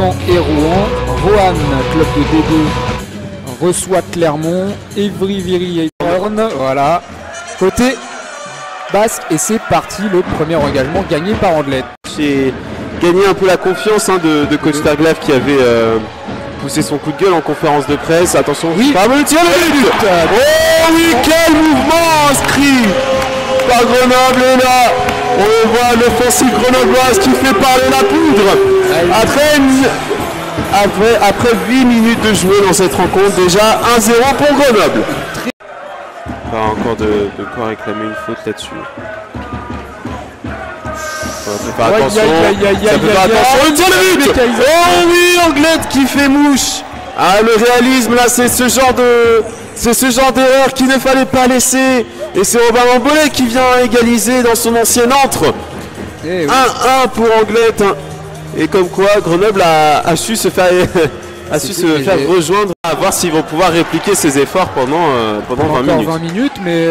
Caen et Rouen. Roanne, club de D2, reçoit Clermont. Évry-Viry et Orne. Voilà. Côté basque, et c'est parti, le premier engagement gagné par Anglette. J'ai gagné un peu la confiance de coach Terglav qui avait poussé son coup de gueule en conférence de presse. Attention, oui, le tir de but. Oh oui, quel mouvement inscrit par Grenoble. Et là, on voit l'offensive grenobloise qui fait parler la poudre. Après 8 minutes de jouer dans cette rencontre, déjà 1-0 pour Grenoble. Pas encore de quoi réclamer une faute là-dessus. Ça peut faire attention. Le tir de but. Oh oui, Anglette qui fait mouche. Ah, le réalisme là, c'est ce genre d'erreur qu'il ne fallait pas laisser. Et c'est Robin Mambolet qui vient égaliser dans son ancien antre. 1-1 pour Anglette. Et comme quoi, Grenoble a su se faire, rejoindre. À voir s'ils vont pouvoir répliquer ces efforts pendant 20 minutes. Mais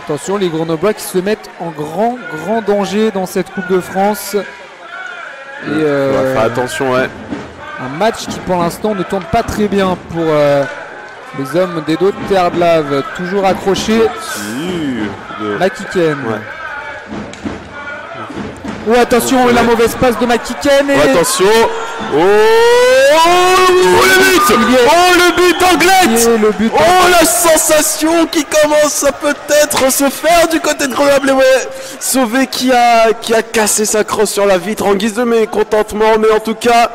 attention, les Grenoblois qui se mettent en grand danger dans cette Coupe de France. Et on va faire attention, ouais. Un match qui pour l'instant ne tourne pas très bien pour les hommes des dos de Terglav, toujours accrochés. Makiken. Ouais. Oh, attention, la mauvaise passe de Makiken. Et... attention. Le but Anglette. La sensation qui commence à peut-être se faire du côté de Grenoble. Sauvé qui a cassé sa crosse sur la vitre en guise de mécontentement. Mais en tout cas,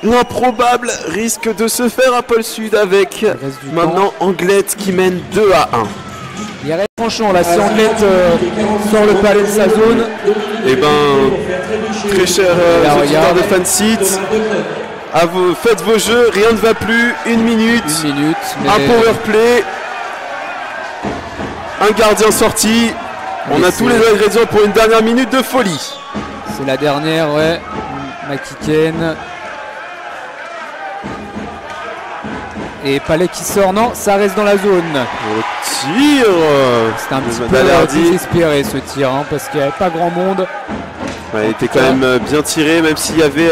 l'improbable risque de se faire à Pôle Sud avec maintenant Anglette qui mène 2-1. Il reste franchement là, si Anglette sort le palais de sa zone. Et très chers auditeurs de Fansite, faites vos jeux, rien ne va plus, une minute un power play, un gardien sorti. On a tous les ingrédients pour une dernière minute de folie. C'est la dernière, ouais. Makiken. Et Palais qui sort, non, ça reste dans la zone. Au tir. C'était un petit peu désespéré ce tir, parce qu'il n'y avait pas grand monde. Ouais, il était quand même bien tiré, même s'il y avait...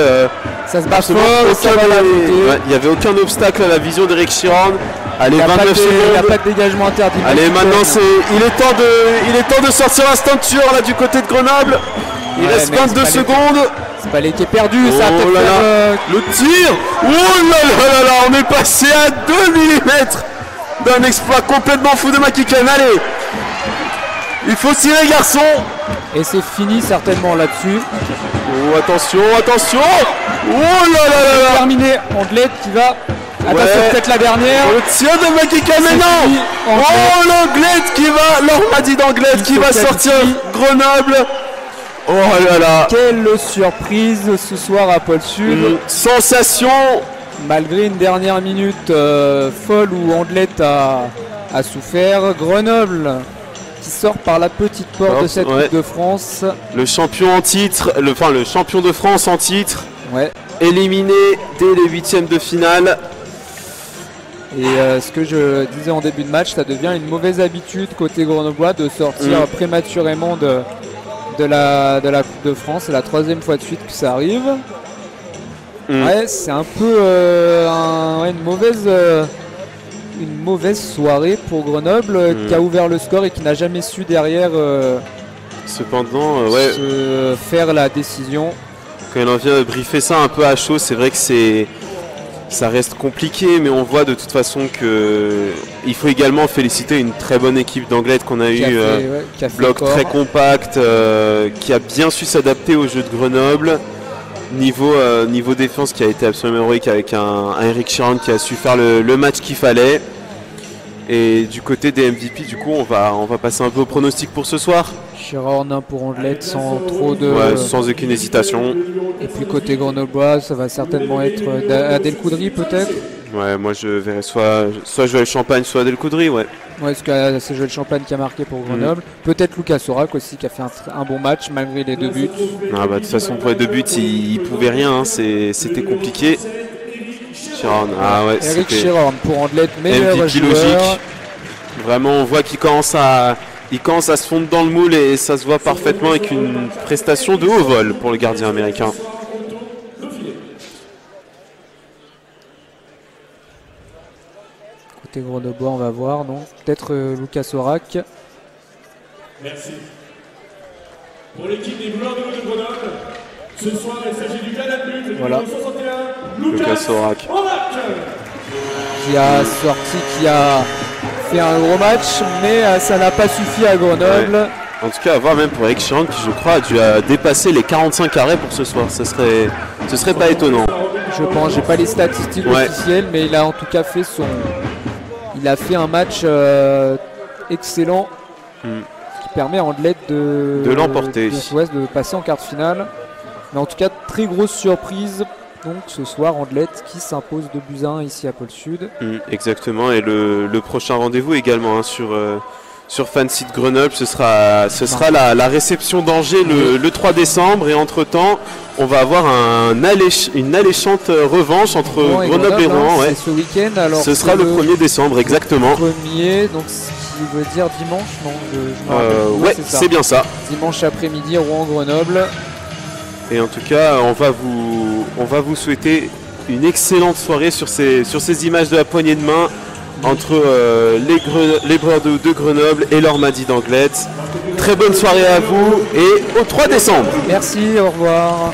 ça se bat fort, il n'y avait aucun obstacle à la vision d'Eric Chiron. Allez, 29 secondes. Il n'y a pas de dégagement interdit. Allez, maintenant il est temps de sortir la ceinture là du côté de Grenoble. Il reste 22 secondes. C'est Palais qui est perdu, ça peut faire... Le tir. Oh là là, on est passé à 2 mm d'un exploit complètement fou de Makiken. Allez, il faut tirer, garçon. Et c'est fini certainement là-dessus. Oh, attention. Oh là là. Terminé, Anglette qui va... Attention, peut-être la dernière. Le tir de Makiken, mais non. Oh, l'Anglette qui va... L'Ormadi d'Anglette qui va sortir Grenoble. Oh là là. Quelle surprise ce soir à Pôle Sud. Une sensation. Malgré une dernière minute folle où Anglette a souffert. Grenoble qui sort par la petite porte de cette Coupe de France. Le champion en titre, le champion de France en titre. Ouais. Éliminé dès les 8e de finale. Et ce que je disais en début de match, ça devient une mauvaise habitude côté grenoblois de sortir prématurément de la Coupe de France. C'est la 3e fois de suite que ça arrive. Ouais, c'est un peu une mauvaise soirée pour Grenoble qui a ouvert le score et qui n'a jamais su derrière cependant se faire la décision. Quand on vient de briefer ça un peu à chaud, c'est vrai que ça reste compliqué, mais on voit de toute façon qu'il faut également féliciter une très bonne équipe d'Anglette qu'on a eu, bloc très compact, qui a bien su s'adapter au jeu de Grenoble. Niveau défense qui a été absolument héroïque avec un Eric Chiron qui a su faire le match qu'il fallait. Et du côté des MVP, du coup, on va passer un peu au pronostic pour ce soir. Chiron pour Anglette sans trop de... sans aucune hésitation. Et puis côté grenoblois, ça va certainement être Adel Coudry peut-être. Ouais, moi je verrais soit Joël Champagne, soit Adel Coudry, ouais. Ouais, parce que c'est Joël Champagne qui a marqué pour Grenoble. Peut-être Lucas Sorac aussi qui a fait un bon match malgré les 2 buts. Ah bah, de toute façon pour les 2 buts, il pouvait rien, c'était compliqué. Chiron, Eric Chiron pour Anglette, meilleur MVP joueur. Logique. Vraiment, on voit qu'il commence à se fondre dans le moule et ça se voit parfaitement avec une prestation de haut vol pour le gardien américain. Côté Grenoblois, on va voir, non? Peut-être Lucas Orac. Merci. Pour l'équipe des Boulots de Grenoble, ce soir il s'agit du Canal But, voilà. numéro 61, Lucas Orac. Qui a sorti, qui a fait un gros match, mais ça n'a pas suffi à Grenoble. Ouais. En tout cas, à voir même pour Eric Chiang qui, je crois, a dû dépasser les 45 arrêts pour ce soir. Ce serait pas étonnant. Je pense, j'ai pas les statistiques officielles, mais il a en tout cas fait il a fait un match excellent qui permet à Anderlecht de l'emporter. De passer en quart de finale. Mais en tout cas, très grosse surprise. Donc ce soir, Anderlecht qui s'impose 2-1 ici à Pôle Sud. Exactement, et le prochain rendez-vous également sur Fansite Grenoble, ce sera la réception d'Angers le 3 décembre. Et entre-temps, on va avoir une alléchante revanche entre Grenoble et Rouen. C'est ce week-end. Alors ce sera le 1er décembre, exactement. Le 1er, donc ce qui veut dire dimanche, non ouais, c'est bien ça. Dimanche après-midi, Rouen-Grenoble. Et en tout cas, on va vous souhaiter une excellente soirée sur ces images de la poignée de main entre les Bordeaux de Grenoble et l'Ormadi d'Anglet. Très bonne soirée à vous et au 3 décembre. Merci, au revoir.